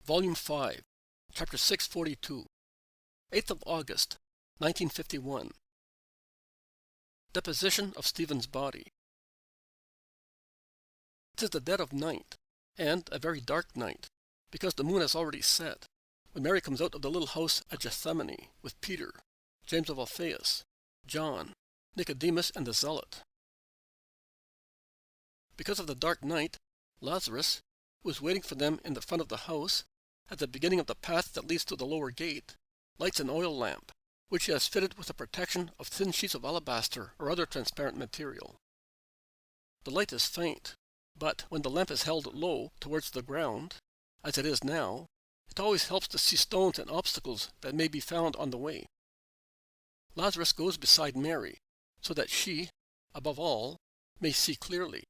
Volume 5, Chapter 642, 8th of August, 1951. Deposition of Stephen's body. It is the dead of night, and a very dark night, because the moon has already set, when Mary comes out of the little house at Gethsemane with Peter, James of Alphaeus, John, Nicodemus, and the Zealot. Because of the dark night, Lazarus, who is waiting for them in the front of the house, at the beginning of the path that leads to the lower gate, lights an oil lamp, which he has fitted with a protection of thin sheets of alabaster or other transparent material. The light is faint, but when the lamp is held low towards the ground, as it is now, it always helps to see stones and obstacles that may be found on the way. Lazarus goes beside Mary, so that she, above all, may see clearly.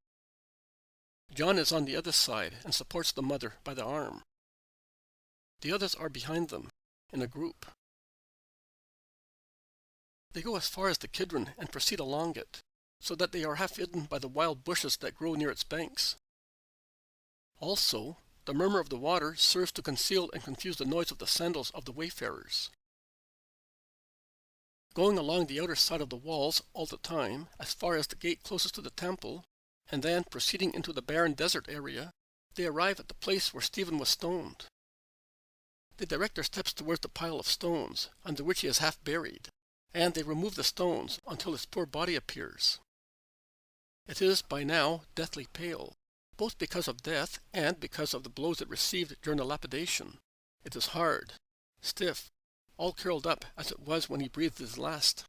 John is on the other side and supports the mother by the arm. The others are behind them, in a group. They go as far as the Kidron and proceed along it, so that they are half hidden by the wild bushes that grow near its banks. Also, the murmur of the water serves to conceal and confuse the noise of the sandals of the wayfarers. Going along the outer side of the walls all the time, as far as the gate closest to the temple, and then proceeding into the barren desert area, they arrive at the place where Stephen was stoned. They direct their steps towards the pile of stones, under which he is half buried, and they remove the stones until his poor body appears. It is by now deathly pale, both because of death and because of the blows it received during the lapidation. It is hard, stiff, all curled up as it was when he breathed his last.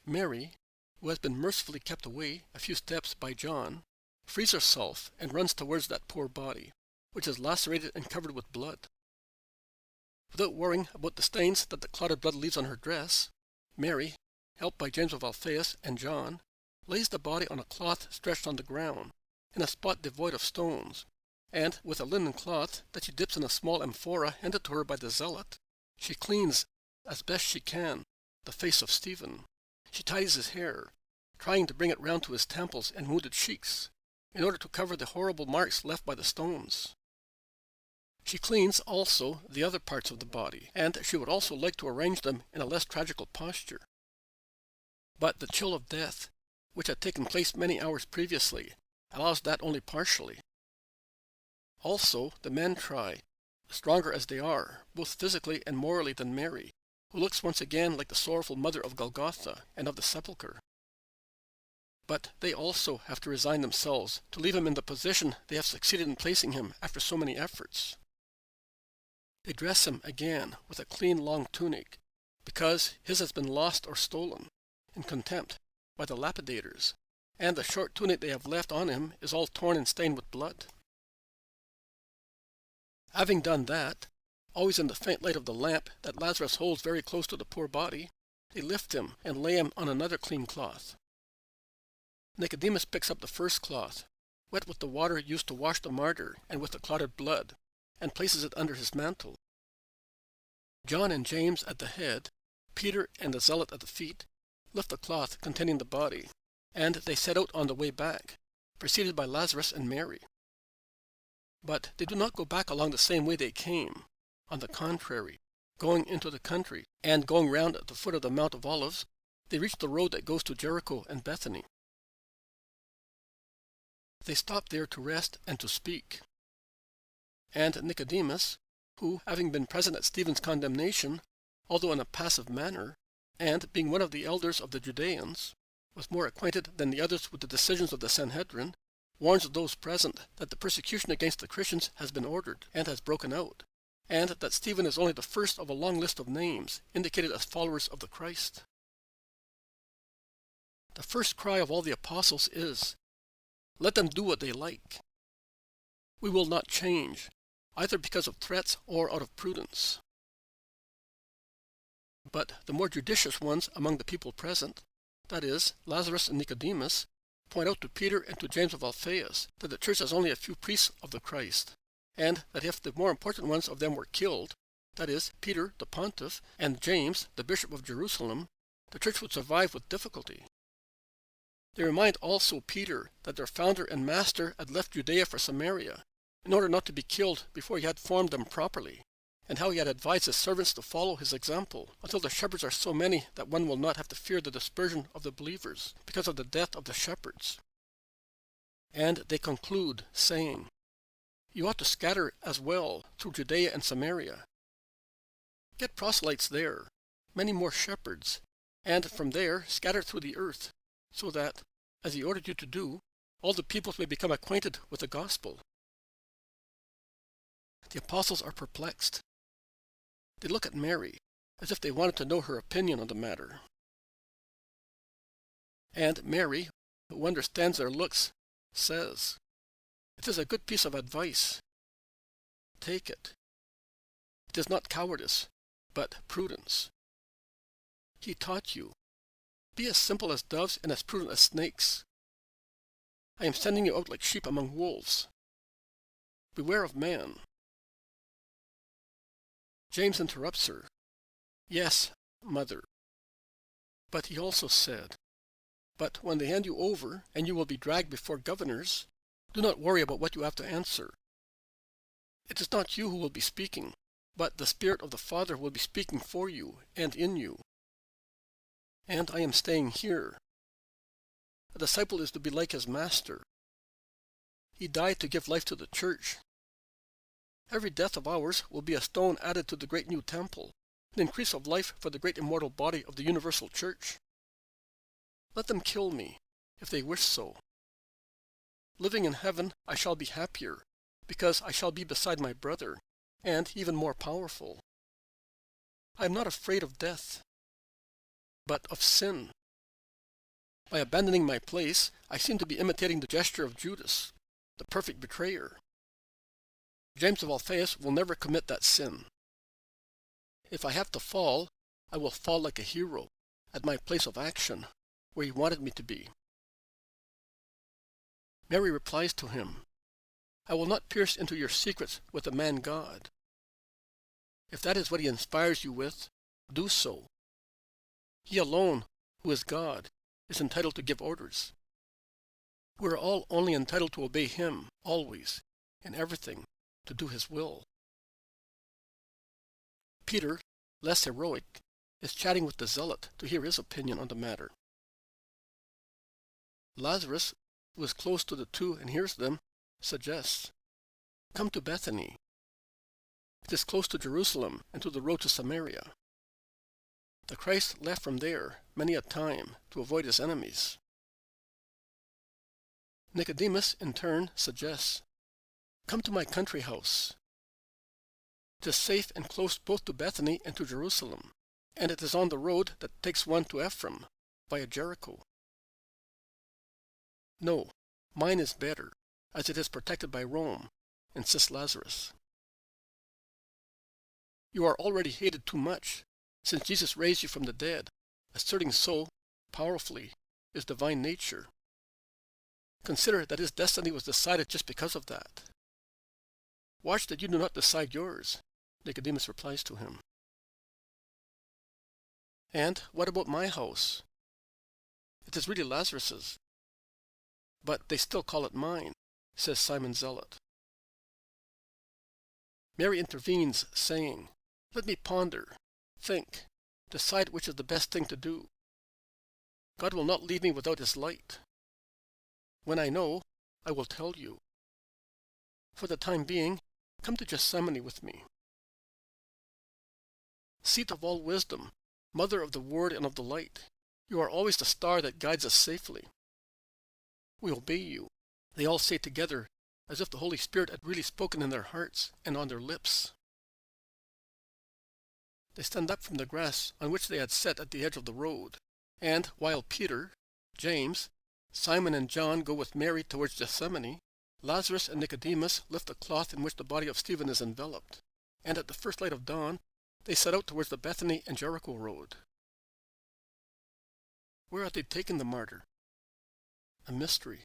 Mary, who has been mercifully kept away a few steps by John, frees herself and runs towards that poor body, which is lacerated and covered with blood. Without worrying about the stains that the clotted blood leaves on her dress, Mary, helped by James of Alphaeus and John, lays the body on a cloth stretched on the ground, in a spot devoid of stones, and with a linen cloth that she dips in a small amphora handed to her by the Zealot, she cleans, as best she can, the face of Stephen. She ties his hair, trying to bring it round to his temples and wounded cheeks, in order to cover the horrible marks left by the stones. She cleans also the other parts of the body, and she would also like to arrange them in a less tragical posture. But the chill of death, which had taken place many hours previously, allows that only partially. Also, the men try, stronger as they are, both physically and morally than Mary, who looks once again like the sorrowful mother of Golgotha and of the sepulchre. But they also have to resign themselves to leave him in the position they have succeeded in placing him after so many efforts. They dress him again with a clean long tunic, because his has been lost or stolen, in contempt, by the lapidators, and the short tunic they have left on him is all torn and stained with blood. Having done that, always in the faint light of the lamp that Lazarus holds very close to the poor body, they lift him and lay him on another clean cloth. Nicodemus picks up the first cloth, wet with the water used to wash the martyr and with the clotted blood, and places it under his mantle. John and James at the head, Peter and the Zealot at the feet, lift the cloth containing the body, and they set out on the way back, preceded by Lazarus and Mary. But they do not go back along the same way they came. On the contrary, going into the country, and going round at the foot of the Mount of Olives, they reach the road that goes to Jericho and Bethany. They stop there to rest and to speak. And Nicodemus, who, having been present at Stephen's condemnation, although in a passive manner, and being one of the elders of the Judeans, was more acquainted than the others with the decisions of the Sanhedrin, warns those present that the persecution against the Christians has been ordered and has broken out, and that Stephen is only the first of a long list of names indicated as followers of the Christ. The first cry of all the apostles is, "Let them do what they like. We will not change, either because of threats or out of prudence." But the more judicious ones among the people present, that is, Lazarus and Nicodemus, point out to Peter and to James of Alphaeus that the church has only a few priests of the Christ, and that if the more important ones of them were killed, that is, Peter the pontiff and James the bishop of Jerusalem, the church would survive with difficulty. They remind also Peter that their founder and master had left Judea for Samaria, in order not to be killed before he had formed them properly, and how he had advised his servants to follow his example, until the shepherds are so many that one will not have to fear the dispersion of the believers, because of the death of the shepherds. And they conclude, saying, You ought to scatter as well through Judea and Samaria. Get proselytes there, many more shepherds, and from there scatter through the earth, so that, as he ordered you to do, all the peoples may become acquainted with the gospel. The apostles are perplexed. They look at Mary, as if they wanted to know her opinion on the matter. And Mary, who understands their looks, says, It is a good piece of advice. Take it. It is not cowardice, but prudence. He taught you. Be as simple as doves and as prudent as snakes. I am sending you out like sheep among wolves. Beware of man. James interrupts her. Yes, mother. But he also said, But when they hand you over, and you will be dragged before governors, do not worry about what you have to answer. It is not you who will be speaking, but the Spirit of the Father will be speaking for you and in you. And I am staying here. A disciple is to be like his master. He died to give life to the church. Every death of ours will be a stone added to the great new temple, an increase of life for the great immortal body of the universal church. Let them kill me, if they wish so. Living in heaven, I shall be happier, because I shall be beside my brother, and even more powerful. I am not afraid of death, but of sin. By abandoning my place, I seem to be imitating the gesture of Judas, the perfect betrayer. James of Alphaeus will never commit that sin. If I have to fall, I will fall like a hero, at my place of action, where he wanted me to be. Mary replies to him, I will not pierce into your secrets with a man God. If that is what he inspires you with, do so. He alone, who is God, is entitled to give orders. We are all only entitled to obey him, always, in everything, to do his will. Peter, less heroic, is chatting with the zealot to hear his opinion on the matter. Lazarus, who is close to the two and hears them, suggests, Come to Bethany. It is close to Jerusalem and to the road to Samaria. The Christ left from there many a time to avoid his enemies. Nicodemus, in turn, suggests, Come to my country house. It is safe and close both to Bethany and to Jerusalem, and it is on the road that takes one to Ephraim, via Jericho. No, mine is better, as it is protected by Rome, insists Lazarus. You are already hated too much, since Jesus raised you from the dead, asserting so, powerfully, his divine nature. Consider that his destiny was decided just because of that. Watch that you do not decide yours, Nicodemus replies to him. And what about my house? It is really Lazarus's. But they still call it mine, says Simon Zealot. Mary intervenes, saying, Let me ponder, think, decide which is the best thing to do. God will not leave me without his light. When I know, I will tell you. For the time being, come to Gethsemane with me. Seat of all wisdom, mother of the Word and of the light, you are always the star that guides us safely. We obey you, they all say together, as if the Holy Spirit had really spoken in their hearts and on their lips. They stand up from the grass on which they had sat at the edge of the road, and while Peter, James, Simon and John go with Mary towards Gethsemane, Lazarus and Nicodemus lift the cloth in which the body of Stephen is enveloped, and at the first light of dawn, they set out towards the Bethany and Jericho road. Where had they taken the martyr? A mystery.